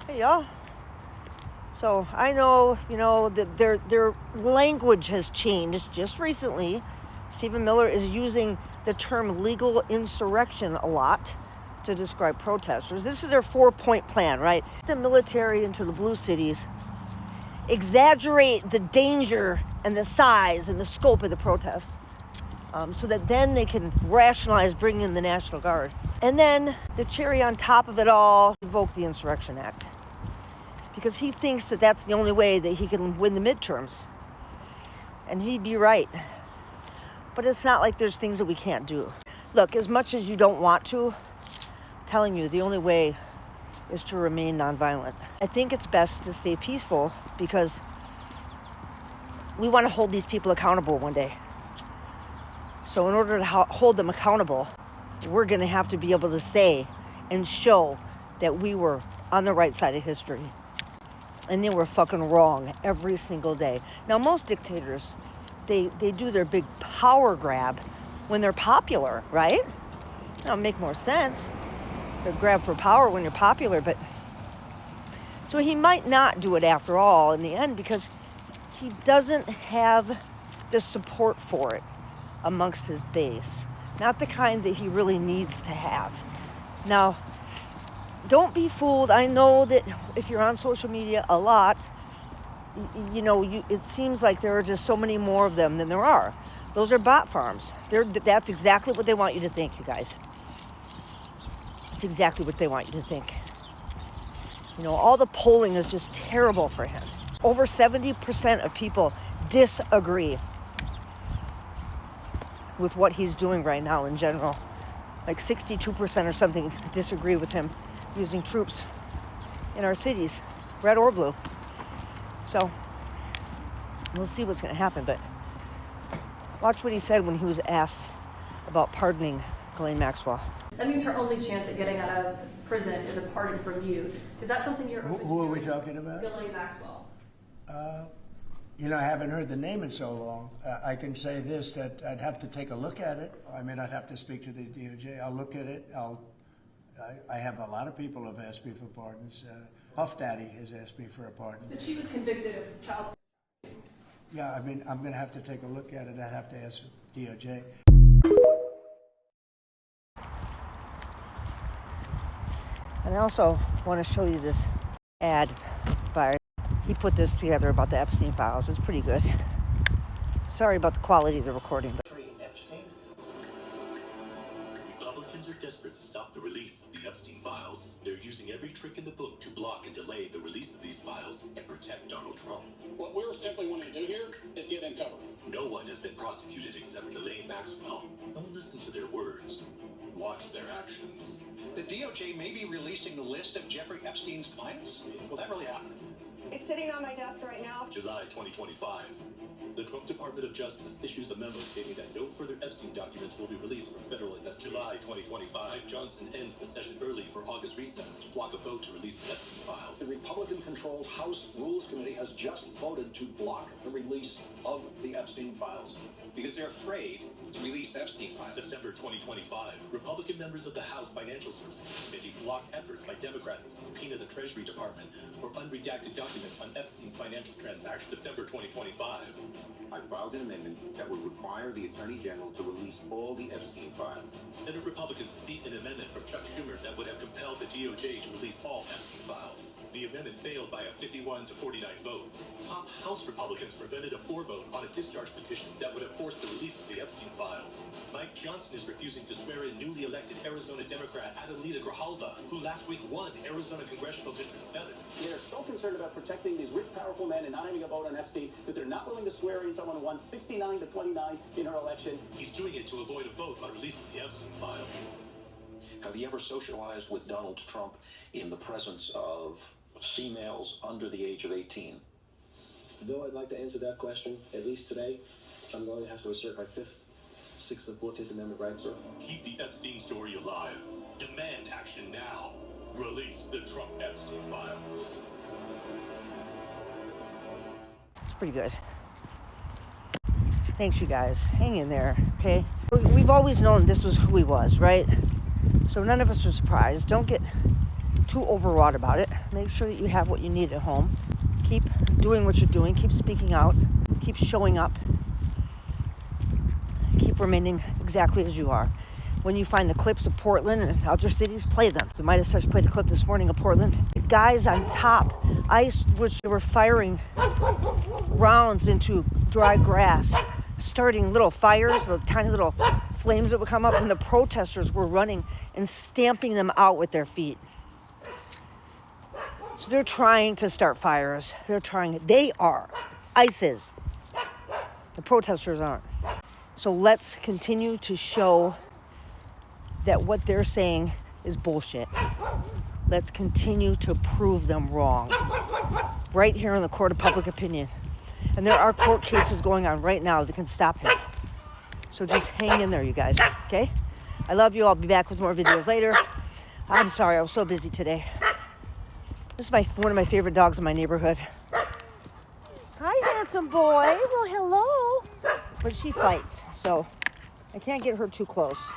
Hey y'all. So I know, that their language has changed just recently. Stephen Miller is using the term legal insurrection a lot to describe protesters. This is their 4-point plan, right? The military into the blue cities, exaggerate the danger and the size and the scope of the protests, so that then they can rationalize bringing in the National Guard. And then the cherry on top of it all, invoke the Insurrection Act. Because he thinks that that's the only way that he can win the midterms. And he'd be right. But it's not like there's things that we can't do. Look, as much as you don't want to, I'm telling you, the only way is to remain nonviolent. I think it's best to stay peaceful because we want to hold these people accountable one day. So in order to hold them accountable, we're going to have to be able to say and show that we were on the right side of history. And they were fucking wrong every single day. Now, most dictators, they do their big power grab when they're popular, right? That'll make more sense. They grab for power when you're popular, but... So he might not do it after all in the end because he doesn't have the support for it amongst his base. Not the kind that he really needs to have. Now, don't be fooled. I know that if you're on social media a lot, it seems like there are just so many more of them than there are. Those are bot farms. That's exactly what they want you to think, you guys. That's exactly what they want you to think. All the polling is just terrible for him. Over 70% of people disagree with what he's doing right now in general. Like 62% or something disagree with him using troops in our cities, red or blue. So we'll see what's going to happen, but watch what he said when he was asked about pardoning Ghislaine Maxwell. That means her only chance at getting out of prison is a pardon from you. Is that something you're open to? Who are we talking about? Ghislaine Maxwell. I haven't heard the name in so long. I can say this, that I'd have to take a look at it. I mean, I'd have to speak to the DOJ. I'll look at it. I have a lot of people have asked me for pardons. Puff Daddy has asked me for a pardon. But she was convicted of child sexual. Yeah, I mean, I'm going to have to take a look at it. I'd have to ask DOJ. And I also want to show you this ad by... He put this together about the Epstein files. It's pretty good. Sorry about the quality of the recording. Epstein? Republicans are desperate to stop the release of the Epstein files. They're using every trick in the book to block and delay the release of these files and protect Donald Trump. What we're simply wanting to do here is get them covered. No one has been prosecuted except Ghislaine Maxwell. Don't listen to their words. Watch their actions. The DOJ may be releasing the list of Jeffrey Epstein's clients. Will that really happen? It's sitting on my desk right now. July 2025. The Trump Department of Justice issues a memo stating that no further Epstein documents will be released from federal investigators. July 2025, Johnson ends the session early for August recess to block a vote to release the Epstein files. The Republican-controlled House Rules Committee has just voted to block the release of the Epstein files. Because they're afraid to release Epstein files. September 2025, Republican members of the House Financial Services Committee blocked efforts by Democrats to subpoena the Treasury Department for unredacted documents on Epstein's financial transactions. September 2025. I filed an amendment that would require the Attorney General to release all the Epstein files. Senate Republicans beat an amendment from Chuck Schumer that would have compelled the DOJ to release all Epstein files. The amendment failed by a 51 to 49 vote. Top House Republicans prevented a 4 vote on a discharge petition that would have forced the release of the Epstein files. Mike Johnson is refusing to swear in newly elected Arizona Democrat Adelita Grijalva, who last week won Arizona Congressional District 7. They're so concerned about protecting these rich, powerful men and not having a vote on Epstein that they're not willing to swear in someone who won 69 to 29 in her election. He's doing it to avoid a vote on releasing the Epstein files. Have you ever socialized with Donald Trump in the presence of females under the age of 18? Though I'd like to answer that question, at least today, I'm going to have to assert my 5th, 6th, and 14th Amendment rights, sir. Keep the Epstein story alive. Demand action now. Release the Trump Epstein files. It's pretty good. Thanks, you guys. Hang in there, okay? We've always known this was who he was, right? So none of us are surprised. Don't get too overwrought about it. Make sure that you have what you need at home. Keep doing what you're doing. Keep speaking out. Keep showing up. Keep remaining exactly as you are. When you find the clips of Portland and other cities, play them. The Midas Touch played a clip this morning of Portland. The guys on top, I wish they were firing rounds into dry grass, starting little fires, the tiny little flames that would come up, and the protesters were running and stamping them out with their feet. So they're trying to start fires. They are. ICE is. The protesters aren't. So let's continue to show that what they're saying is bullshit. Let's continue to prove them wrong. Right here in the court of public opinion. And there are court cases going on right now that can stop him. So just hang in there, you guys, okay? I love you. I'll be back with more videos later. I'm sorry, I was so busy today. This is one of my favorite dogs in my neighborhood. Hi, handsome boy. Well, hello. But she fights, so I can't get her too close.